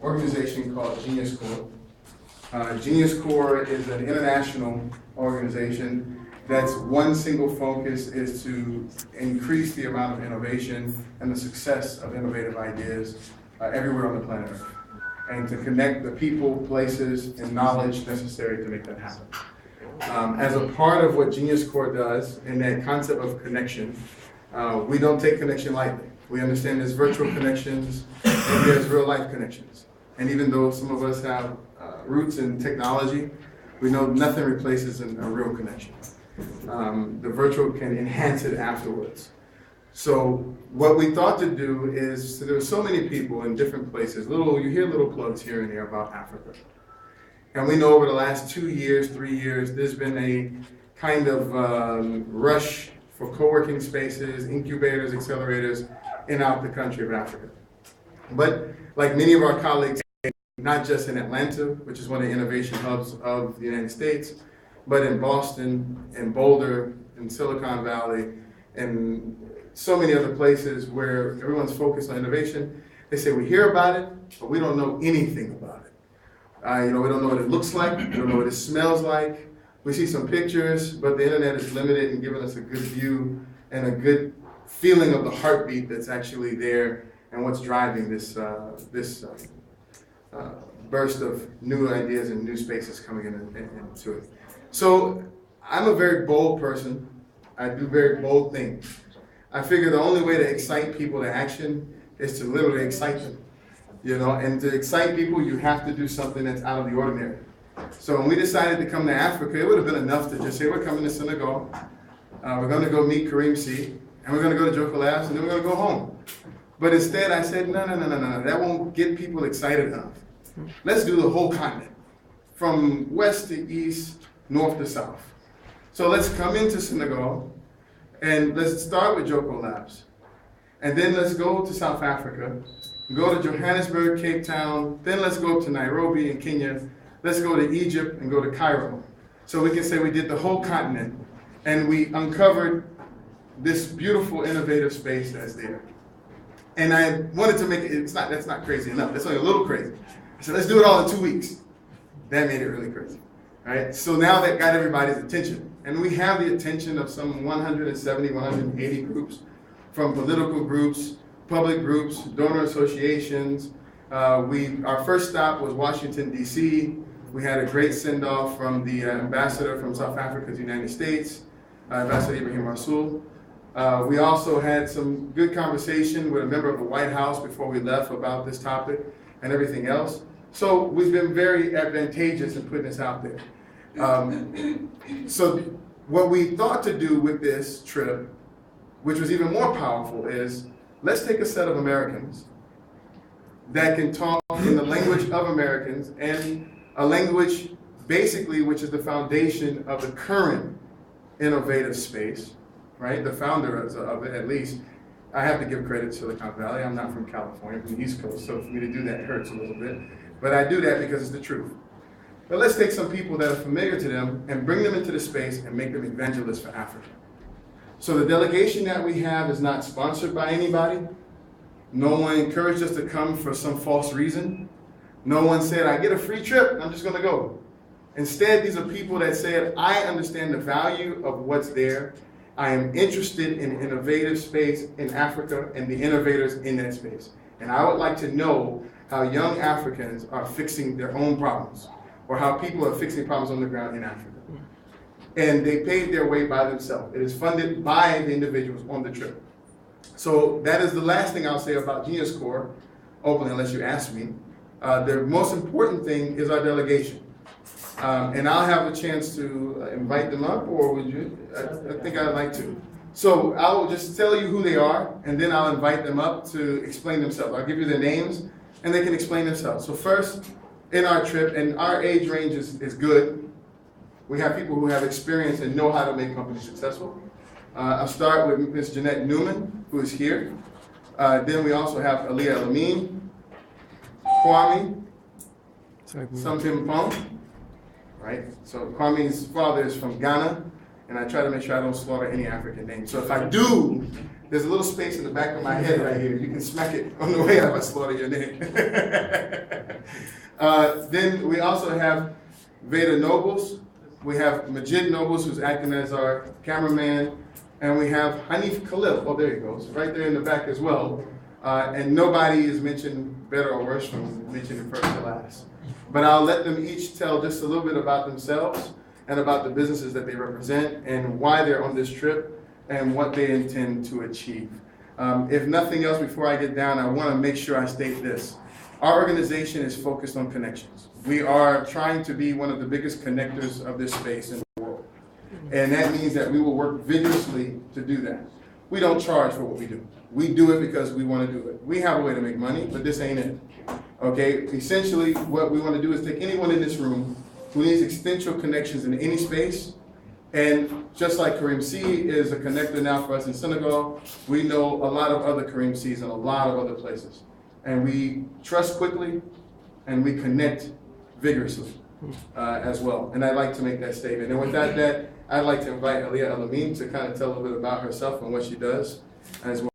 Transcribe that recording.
organization called GeniusCorps. GeniusCorps is an international organization that's one single focus is to increase the amount of innovation and the success of innovative ideas everywhere on the planet Earth, and to connect the people, places, and knowledge necessary to make that happen. As a part of what GeniusCorps does in that concept of connection, we don't take connection lightly. We understand there's virtual connections and there's real life connections. And even though some of us have roots in technology, we know nothing replaces a real connection. The virtual can enhance it afterwards. So what we thought to do is, so there were so many people in different places, you hear little plugs here and there about Africa. And we know over the last 2 years, 3 years, there's been a kind of rush for co-working spaces, incubators, accelerators in out the country of Africa. But like many of our colleagues, not just in Atlanta, which is one of the innovation hubs of the United States, but in Boston, in Boulder, in Silicon Valley, and so many other places where everyone's focused on innovation. They say we hear about it, but we don't know anything about it. We don't know what it looks like, we don't know what it smells like. We see some pictures, but the internet is limited in giving us a good view and a good feeling of the heartbeat that's actually there and what's driving this burst of new ideas and new spaces coming into it. So I'm a very bold person. I do very bold things. I figure the only way to excite people to action is to literally excite them. And to excite people, you have to do something that's out of the ordinary. So when we decided to come to Africa, it would have been enough to just say, we're coming to Senegal, we're going to go meet Kareem C, and we're going to go to Jokkolabs, and then we're going to go home. But instead I said, no, that won't get people excited enough. Let's do the whole continent, from west to east, north to south. So let's come into Senegal, and let's start with Jokkolabs. And then let's go to South Africa, go to Johannesburg, Cape Town, then let's go to Nairobi in Kenya, let's go to Egypt and go to Cairo. So we can say we did the whole continent, and we uncovered this beautiful, innovative space that's there. And I wanted to make it, that's not crazy enough, that's only a little crazy. I said, let's do it all in 2 weeks. That made it really crazy, right? So now that got everybody's attention. And we have the attention of some 170, 180 groups, from political groups, public groups, donor associations. Our first stop was Washington, D.C. We had a great send-off from the ambassador from South Africa to the United States, Ambassador Ibrahim Rasool. We also had some good conversation with a member of the White House before we left about this topic and everything else. So we've been very advantageous in putting this out there. So what we thought to do with this trip, which was even more powerful, is let's take a set of Americans that can talk in the language of Americans, and a language basically which is the foundation of the current innovative space, right? The founder of it, at least. I have to give credit to Silicon Valley. I'm not from California, I'm from the East Coast, so for me to do that hurts a little bit. But I do that because it's the truth. But let's take some people that are familiar to them and bring them into the space and make them evangelists for Africa. So the delegation that we have is not sponsored by anybody. No one encouraged us to come for some false reason. No one said, I get a free trip, I'm just gonna go. Instead, these are people that said, I understand the value of what's there. I am interested in innovative space in Africa and the innovators in that space. And I would like to know how young Africans are fixing their own problems, or how people are fixing problems on the ground in Africa. And they paid their way by themselves. It is funded by the individuals on the trip. So that is the last thing I'll say about GeniusCorps, openly, unless you ask me. The most important thing is our delegation. And I'll have a chance to invite them up, or would you? I think I'd like to. So I'll just tell you who they are, and then I'll invite them up to explain themselves. I'll give you their names, and they can explain themselves. So first, in our trip, and our age range is good. We have people who have experience and know how to make companies successful. I'll start with Ms. Jeanette Newman, who is here. Then we also have Aliyah Elamin, Kwame, Something Pong, right? So Kwame's father is from Ghana, and I try to make sure I don't slaughter any African names. So if I do, there's a little space in the back of my head right here. You can smack it on the way out if I slaughter your name. Then we also have Veda Nobles. We have Majid Nobles, who's acting as our cameraman. And we have Hanif Khalil. Oh, there he goes, right there in the back as well. And nobody is mentioned better or worse from mentioning first to last. But I'll let them each tell just a little bit about themselves and about the businesses that they represent and why they're on this trip and what they intend to achieve. If nothing else, before I get down, I want to make sure I state this. Our organization is focused on connections. We are trying to be one of the biggest connectors of this space in the world. And that means that we will work vigorously to do that. We don't charge for what we do. We do it because we want to do it. We have a way to make money, but this ain't it. Okay, essentially what we want to do is take anyone in this room who needs existential connections in any space, and just like Kareem C is a connector now for us in Senegal, we know a lot of other Kareem C's in a lot of other places. And we trust quickly, and we connect vigorously as well. And I'd like to make that statement. And with that, I'd like to invite Aliyah Alamin to kind of tell a little bit about herself and what she does as well.